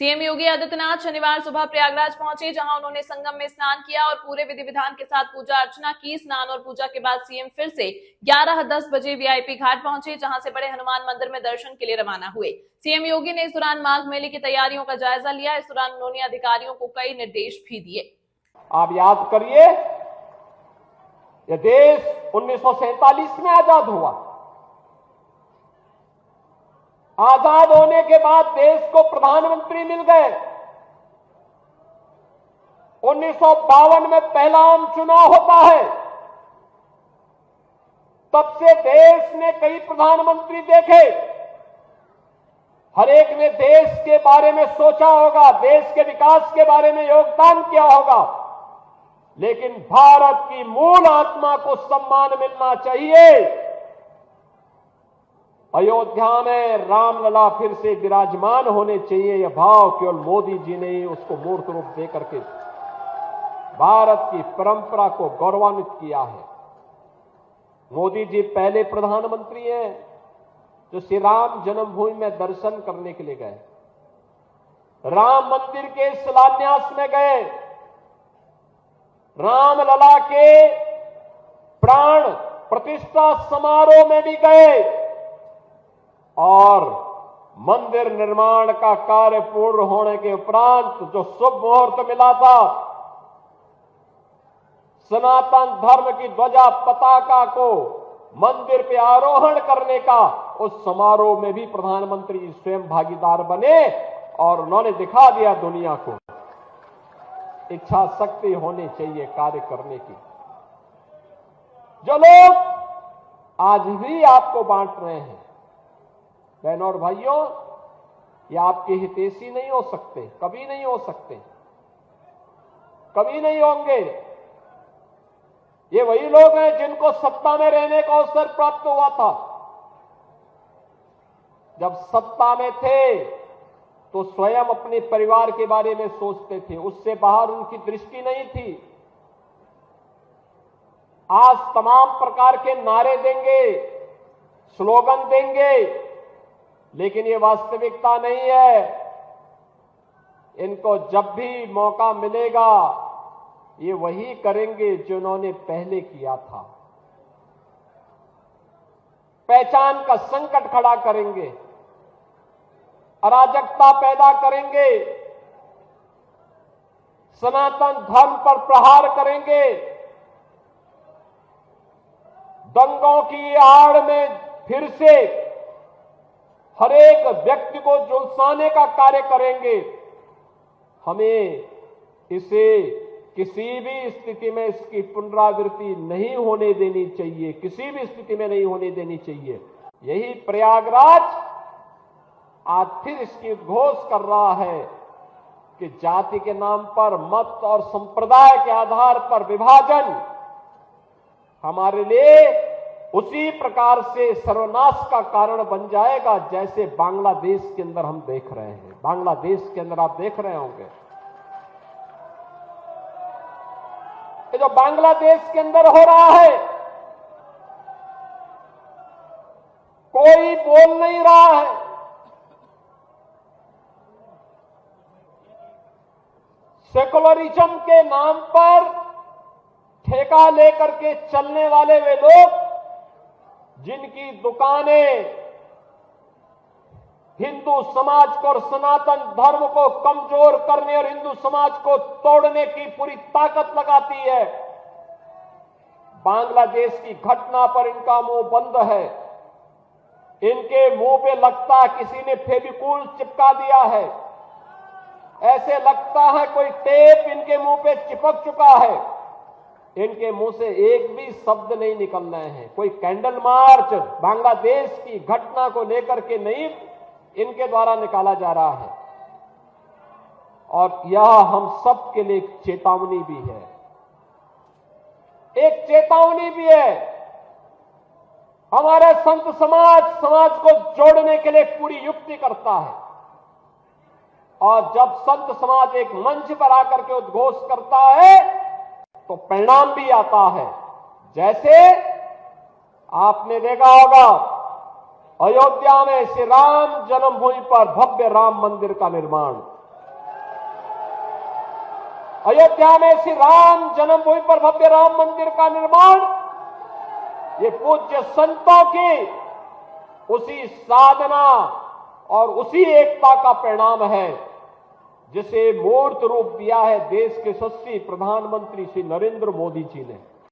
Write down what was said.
CM Yogi Adityanath शनिवार सुबह प्रयागराज पहुंचे, जहां उन्होंने संगम में स्नान किया और पूरे विधि विधान के साथ पूजा अर्चना की। स्नान और पूजा के बाद सीएम फिर से 11:10 बजे वीआईपी घाट पहुंचे, जहां से बड़े हनुमान मंदिर में दर्शन के लिए रवाना हुए। सीएम योगी ने इस दौरान माघ मेले की तैयारियों का जायजा लिया। इस दौरान उन्होंने अधिकारियों को कई निर्देश भी दिए। आप याद करिए, यह देश 1947 में आजाद हुआ। आजाद होने के बाद देश को प्रधानमंत्री मिल गए। 1952 में पहला आम चुनाव होता है। तब से देश ने कई प्रधानमंत्री देखे। हर एक ने देश के बारे में सोचा होगा, देश के विकास के बारे में योगदान किया होगा, लेकिन भारत की मूल आत्मा को सम्मान मिलना चाहिए। अयोध्या में रामलला फिर से विराजमान होने चाहिए, यह भाव केवल मोदी जी ने ही उसको मूर्त रूप देकर के भारत की परंपरा को गौरवान्वित किया है। मोदी जी पहले प्रधानमंत्री हैं जो श्री राम जन्मभूमि में दर्शन करने के लिए गए, राम मंदिर के शिलान्यास में गए, रामलला के प्राण प्रतिष्ठा समारोह में भी गए और मंदिर निर्माण का कार्य पूर्ण होने के उपरांत जो शुभ मुहूर्त मिला था, सनातन धर्म की ध्वजा पताका को मंदिर पे आरोहण करने का, उस समारोह में भी प्रधानमंत्री जी स्वयं भागीदार बने और उन्होंने दिखा दिया दुनिया को इच्छा शक्ति होनी चाहिए कार्य करने की। जो लोग आज भी आपको बांट रहे हैं, बहनों और भाइयों, ये आपके हितैषी नहीं हो सकते, कभी नहीं हो सकते, कभी नहीं होंगे। ये वही लोग हैं जिनको सत्ता में रहने का अवसर प्राप्त हुआ था। जब सत्ता में थे तो स्वयं अपने परिवार के बारे में सोचते थे, उससे बाहर उनकी दृष्टि नहीं थी। आज तमाम प्रकार के नारे देंगे, स्लोगन देंगे, लेकिन ये वास्तविकता नहीं है। इनको जब भी मौका मिलेगा ये वही करेंगे जो उन्होंने पहले किया था। पहचान का संकट खड़ा करेंगे, अराजकता पैदा करेंगे, सनातन धर्म पर प्रहार करेंगे, दंगों की आड़ में फिर से हर एक व्यक्ति को झुलसाने का कार्य करेंगे। हमें इसे किसी भी स्थिति में इसकी पुनरावृत्ति नहीं होने देनी चाहिए, किसी भी स्थिति में नहीं होने देनी चाहिए। यही प्रयागराज आज फिर इसकी उद्घोष कर रहा है कि जाति के नाम पर, मत और संप्रदाय के आधार पर विभाजन हमारे लिए उसी प्रकार से सर्वनाश का कारण बन जाएगा जैसे बांग्लादेश के अंदर हम देख रहे हैं। बांग्लादेश के अंदर आप देख रहे होंगे, ये जो बांग्लादेश के अंदर हो रहा है, कोई बोल नहीं रहा है। सेकुलरिज्म के नाम पर ठेका लेकर के चलने वाले वे लोग जिनकी दुकानें हिंदू समाज को और सनातन धर्म को कमजोर करने और हिंदू समाज को तोड़ने की पूरी ताकत लगाती है, बांग्लादेश की घटना पर इनका मुंह बंद है। इनके मुंह पे लगता किसी ने फेविकोल चिपका दिया है, ऐसे लगता है कोई टेप इनके मुंह पे चिपक चुका है। इनके मुंह से एक भी शब्द नहीं निकल रहे हैं। कोई कैंडल मार्च बांग्लादेश की घटना को लेकर के नहीं इनके द्वारा निकाला जा रहा है। और यह हम सब के लिए एक चेतावनी भी है, एक चेतावनी भी है। हमारे संत समाज को जोड़ने के लिए पूरी युक्ति करता है, और जब संत समाज एक मंच पर आकर के उद्घोष करता है तो परिणाम भी आता है। जैसे आपने देखा होगा अयोध्या में श्री राम जन्मभूमि पर भव्य राम मंदिर का निर्माण, अयोध्या में श्री राम जन्मभूमि पर भव्य राम मंदिर का निर्माण ये पूज्य संतों की उसी साधना और उसी एकता का परिणाम है जिसे मूर्त रूप दिया है देश के यशस्वी प्रधानमंत्री श्री नरेंद्र मोदी जी ने।